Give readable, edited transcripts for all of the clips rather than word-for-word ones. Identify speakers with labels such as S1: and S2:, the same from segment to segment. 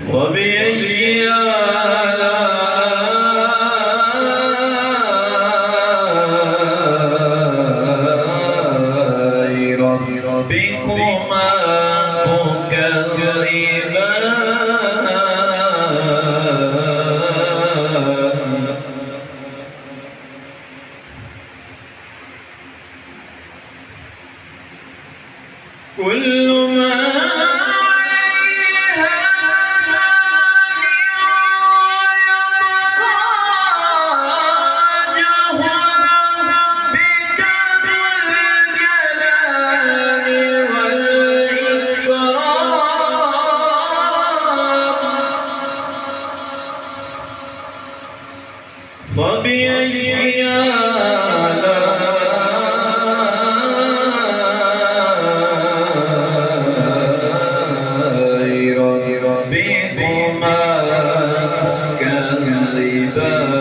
S1: فبأي آلاء ربكما تكذبان كل ما عليها فان ويبقى وجه ربك ذو الجلال والإكرام فبأي ربكما تكذبان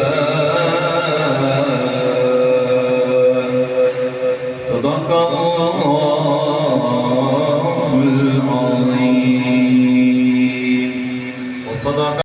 S1: صدق الله